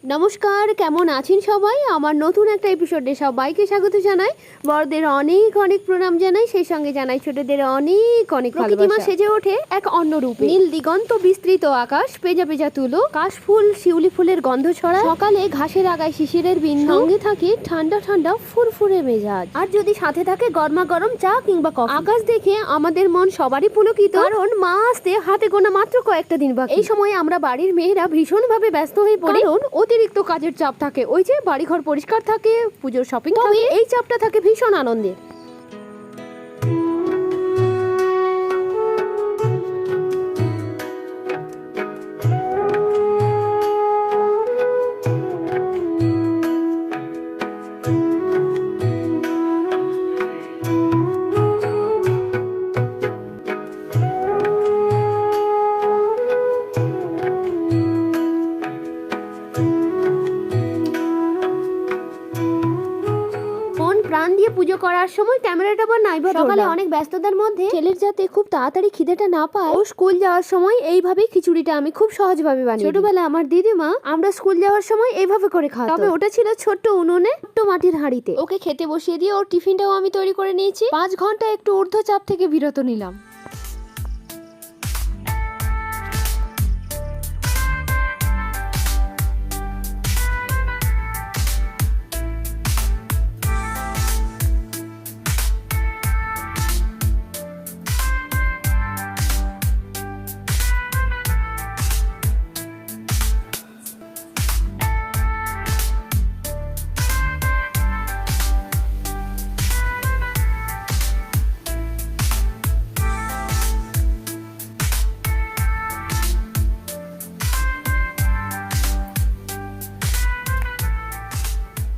নমস্কার, কেমন আছেন সবাই? আমার নতুন একটা এপিসোডে সবাইকে স্বাগত জানাই। বড়দের অনেক অনেক প্রণাম জানাই, সেই সঙ্গে জানাই ছোটদের অনেক অনেক ভালোবাসা। সেজে ওঠে এক অন্য রূপে। নীল দিগন্ত, বিস্তৃত আকাশ, পেজা পেজা তুলো, কাশফুল, শিউলি ফুলের গন্ধ ছড়া, সকালে ঘাসের আগায় শিশিরের বিন্দু, সঙ্গে থাকে ঠান্ডা ঠান্ডা ফুরফুরে মেজাজ, আর যদি সাথে থাকে গরমা গরম চা কিংবা কফি। আকাশ দেখে আমাদের মন সবারই পুলকিত, কারণ মা আসতে হাতে গোনা মাত্র কয়েকটা দিন বাকি। এই সময় আমরা বাড়ির মেয়েরা ভীষণভাবে ব্যস্ত হয়ে পড়ি, কারণ অতিরিক্ত কাজের চাপ থাকে। ওই যে বাড়িঘর পরিষ্কার থাকে, পুজোর শপিং থাকে, এই চাপটা থাকে ভীষণ আনন্দের। প্রাণ দিয়ে পুজো করার সময় ক্যামেরাটা আবার নাইবা সকালে অনেক ব্যস্ততার মধ্যে ছেলের যাতে খুব তাড়াতাড়ি খিদেটা না পায়, ও স্কুল যাওয়ার সময় এইভাবেই খিচুড়িটা আমি খুব সহজভাবে বানিয়ে। ছোটবেলায় আমার দিদিমা আমরা স্কুল যাওয়ার সময় এইভাবে করে খাওয়াতো, তবে ওটা ছিল ছোট্ট উনুনে, ছোট্ট মাটির হাঁড়িতে। ওকে খেতে বসিয়ে দিয়ে ওর টিফিনটাও আমি তৈরি করে নিয়েছি। 5 ঘন্টা একটু ঊর্ধ্ব চাপ থেকে বিরত নিলাম।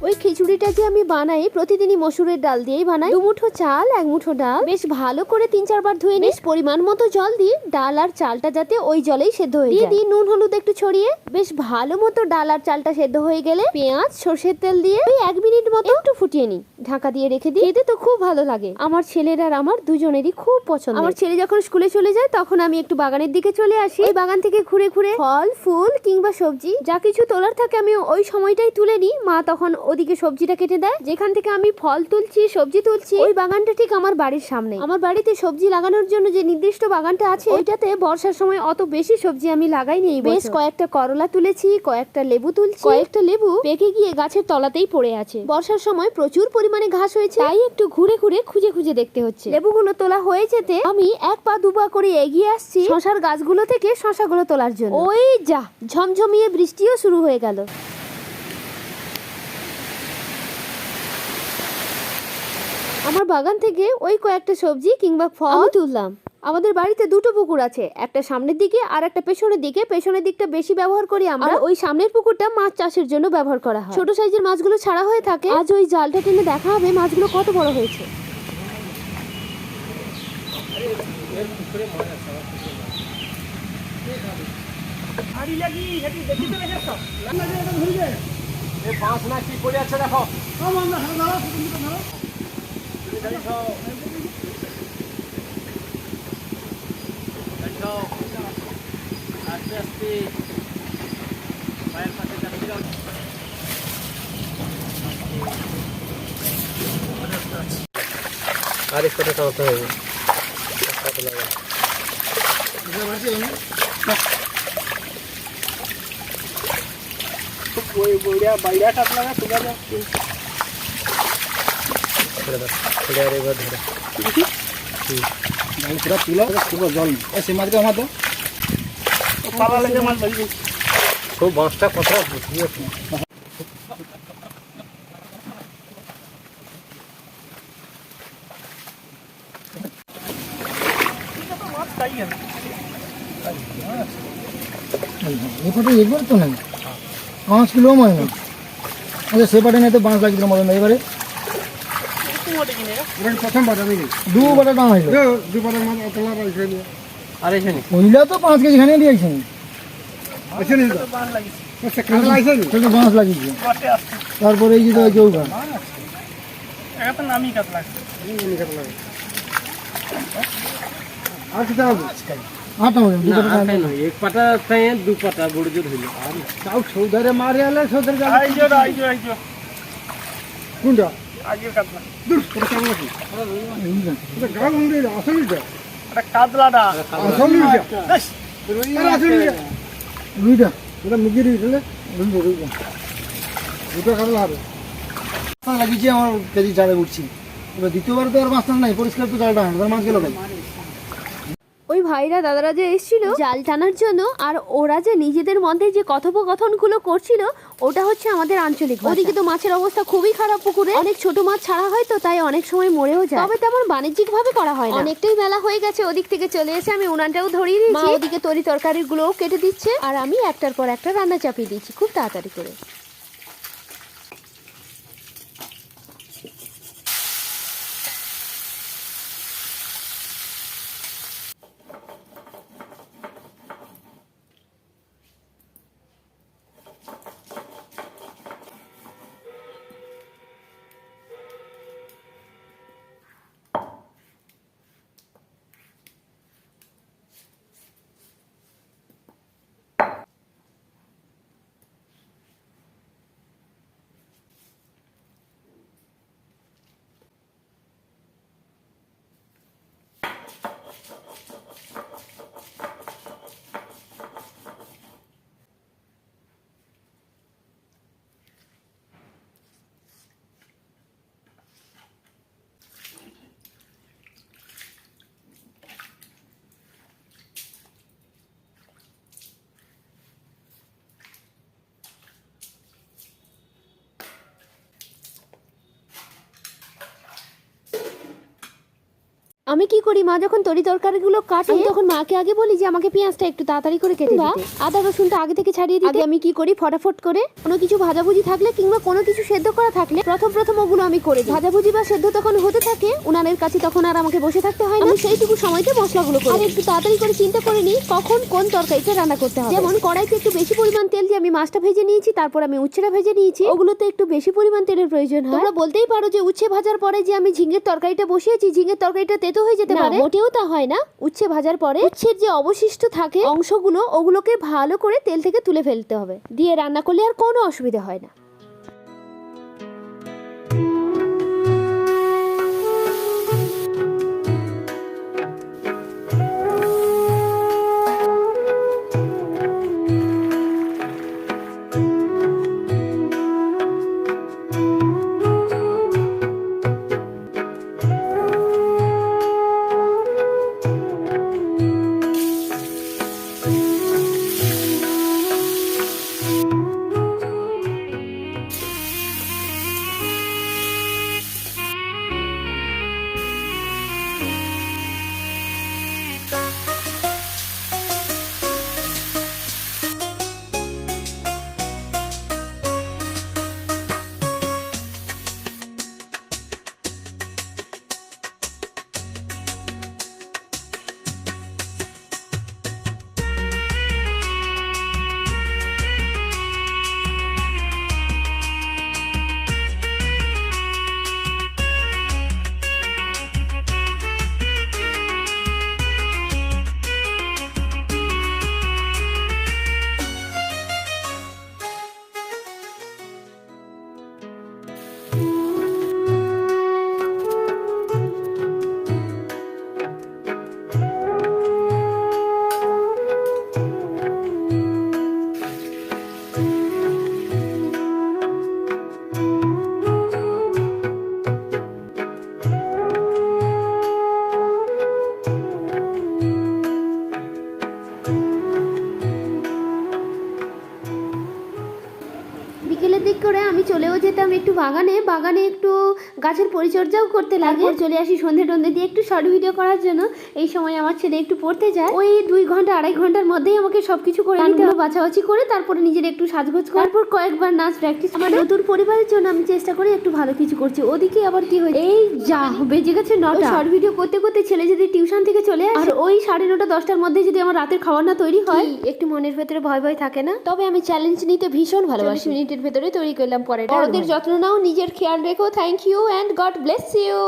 ওই খিচুড়িটা যে আমি বানাই প্রতিদিনই মসুরের ডাল দিয়েই বানাই। 2 মুঠো চাল, 1 মুঠো ডাল বেশ ভালো করে 3-4 বার ধুয়ে নিয়ে পরিমাণ মতো জল দিয়ে ডাল আর চালটা যাতে ওই জলেই সেদ্ধ হয়ে যায়, দিয়ে নুন হলুদ একটু ছড়িয়ে বেশ ভালো মতো ডাল আর চালটা সেদ্ধ হয়ে গেলে পেঁয়াজ সরষের তেল দিয়ে ওই 1 মিনিট মতো একটু ফুটিয়ে নিই, ঢাকা দিয়ে রেখে দিই। খেতে তো খুব ভালো লাগে, আমার ছেলের আর আমার দুজনেরই খুব পছন্দ। আমার ছেলে যখন স্কুলে চলে যায় তখন আমি একটু বাগানের দিকে চলে আসি। এই বাগান থেকে ঘুরে ঘুরে ফল ফুল কিংবা সবজি যা কিছু তোলার থাকে আমি ওই সময়টাই তুলে নিই। মা তখন ওদিকে সবজিটা কেটে দেয়। যেখান থেকে আমি ফল তুলছি সবজি তুলছি ওই বাগানটা ঠিক আমার বাড়ির সামনে। আমার বাড়িতে সবজি লাগানোর জন্য যে নির্দিষ্ট বাগানটা আছে ওইটাতে বর্ষার সময় অত বেশি সবজি আমি লাগাইনি। বেশ কয়েকটা করলা তুলেছি, কয়েকটা লেবু তুলছি, কয়েকটা লেবু পেকে গিয়ে গাছের তলাতেই পড়ে আছে। বর্ষার সময় প্রচুর পরিমাণে ঘাস হয়েছে, তাই একটু ঘুরে ঘুরে খুঁজে খুঁজে দেখতে হচ্ছে। লেবুগুলো তোলা হয়ে যেতে আমি 1 পা 2 পা করে এগিয়ে আসছি শশার গাছগুলো থেকে শশাগুলো তোলার জন্য। ওই যা ঝমঝমিয়ে বৃষ্টিও শুরু হয়ে গেল। আমার বাগান থেকে ওই কয়েকটা সবজি কিংবা ফল তুললাম। আমাদের বাড়িতে 2টো পুকুর আছে, একটা সামনের দিকে আর একটা পেছনের দিকে। পেছনের দিকটা বেশি ব্যবহার করি আমরা, ওই সামনের পুকুরটা মাছ চাষের জন্য ব্যবহার করা হয়। ছোট সাইজের মাছগুলো ছাড়া হয়ে থাকে। আজ ওই জালটা টেনে দেখা হবে মাছগুলো কত বড় হয়েছে। আস্তে আস্তে পায়ের পাশে যাচ্ছি। আর এক কথা টানতে হবে। ওই বড়িয়া বাইরা কাট লাগা তুলা যা ধরে এবার ধরে পুরা তুলা পুরো জল এসে মাছ আমার তো পালা লেগে মাছ ধরি তো বাঁশটা কথা বুঝিয়ে এপাটে একবার তো নেই 5 কিলো মানে না। আচ্ছা সেপাটে নিয়ে তো 5 লাগছিল মতন এবারে প্রথম বাটা নেই 2 বাটা দাম হইল 2 বাটার মাছ অতলা পাইছে আর এখানে কইলা তো 5 কেজি খানে দিয়েছেন। আচ্ছা নি তো বাঁশ লাগিছে আচ্ছা কাটা লাইছে নি তো বাঁশ লাগিছে বটে আসছে। তারপরে এই যে জৌগা এটা তো নামি কাট লাগছে নামি কাট লাগে আর কি চাও আটা মাছ দু পাটা আটে নয়, এক পাটা তাই দু পাটা বড় জোর হইল। আর তাও সৌদারে মারে আলে সৌদারে গেল আইজো আইজো কোনটা আগের কাতলা দূর ওটা কেমন আছে এটা গাল উড়ে আসলিটা এটা কাতলাটা আসলিটা বেশ আসলিটা রুইটা এটা মুগি রুইলে রুইটা দুটো কাতলা হবে লাগিয়েছি আমার কেজি জালে উঠছি এবার দ্বিতীয়বার তো আর মাছ নাই পরিষ্কার তো জালটা হয় মাছ গেল ভাই ওই ভাইরা দাদারা যে এসেছিল জাল টানার জন্য, আর ওরা যে নিজেদের মধ্যে যে কথোপকথনগুলো করছিল ওটা হচ্ছে আমাদের আঞ্চলিক ভাষা। ওদিকে তো মাছের অবস্থা খুবই খারাপ, পুকুরে অনেক ছোট মাছ ছাড়া হয় তো তাই অনেক সময় মরেও যায়, তবে তেমন বাণিজ্যিক ভাবে করা হয় না। অনেকটাই মেলা হয়ে গেছে, ওদিক থেকে চলে এসে আমি উনানটাও ধরিয়ে দিয়েছি, ওদিকে তরি তরকারি গুলোও কেটে দিচ্ছে, আর আমি একটার পর একটা রান্না চাপিয়ে দিচ্ছি খুব তাড়াতাড়ি করে। আমি কি করি, মা যখন তরি তরকারিগুলো কাটে তখন মাকে আগে বলি যে আমাকে পেঁয়াজটা একটু তাড়াতাড়ি করে কেটে দিতে, আদা রসুনটা আগে থেকে ছাড়িয়ে দিতে। আমি কি করি, ফটাফট করে কোনো কিছু ভাজাভুজি থাকলে কিংবা কোনো কিছু সেদ্ধ করা থাকলে প্রথম ওগুলো আমি করে দিই। ভাজাভুজি বা সেদ্ধ তখন হতে থাকে উনানের কাছে, তখন আর আমাকে বসে থাকতে হয় না, সেইটুকু সময়তে মশলাগুলো করি। আর একটু তাড়াতাড়ি করে চিন্তা করে নিই কখন কোন তরকারিটা রান্না করতে হবে। যেমন কড়াইতে একটু বেশি পরিমাণ তেল দিয়ে আমি মাছটা ভেজে নিয়েছি, তারপর আমি উচ্ছেটা ভেজে নিয়েছি, ওগুলোতে একটু বেশি পরিমাণ তেলের প্রয়োজন হয়। তোমরা বলতেই পারো যে উচ্ছে ভাজার পরে যে আমি ঝিঙের তরকারিটা বসিয়েছি, ঝিঙের তরকারিটা তেতো হয়ে যেতে পারে, মোটেও তা হয় না। উচ্ছে ভাজার পরে উচ্ছের যে অবশিষ্ট থাকে অংশগুলো ওগুলোকে ভালো করে তেল থেকে তুলে ফেলতে হবে, দিয়ে রান্না করলে আর কোনো অসুবিধা হয় না। বিকেলের দিক করে আমি চলেও যেতাম একটু বাগানে একটু গাছের পরিচর্যাও করতে লাগে। চলে আসি সন্ধে টন্ধে দিয়ে একটু শর্ট ভিডিও করার জন্য। এই সময় আমার ছেলে একটু পড়তে যায়, ওই 2 ঘন্টা 2.5 ঘন্টার মধ্যেই আমাকে সবকিছু করে নিতে হবে, বাছাবাছি করে তারপরে নিজের একটু সাজগোজ করে তারপর কয়েকবার নাচ প্র্যাকটিস। আমার নতুন পরিবারের জন্য আমি চেষ্টা করি একটু ভালো কিছু করছি। ওদিকে আবার কি হয়েছে, এই যা বেজে গেছে 9টা। শর্ট ভিডিও করতে করতে ছেলে যদি টিউশন থেকে চলে আসে আর ওই 9:30 10টার মধ্যে যদি আমার রাতের খাবার না তৈরি হয়, একটু মনের ভেতরে ভয় থাকে না? তবে আমি চ্যালেঞ্জ নিতে ভীষণ ভালোবাসি। 40 মিনিটের ভেতরে তৈরি করলাম পরে। বড়দের যত্ন নাও, নিজের খেয়াল রেখো। Thank you and God bless you.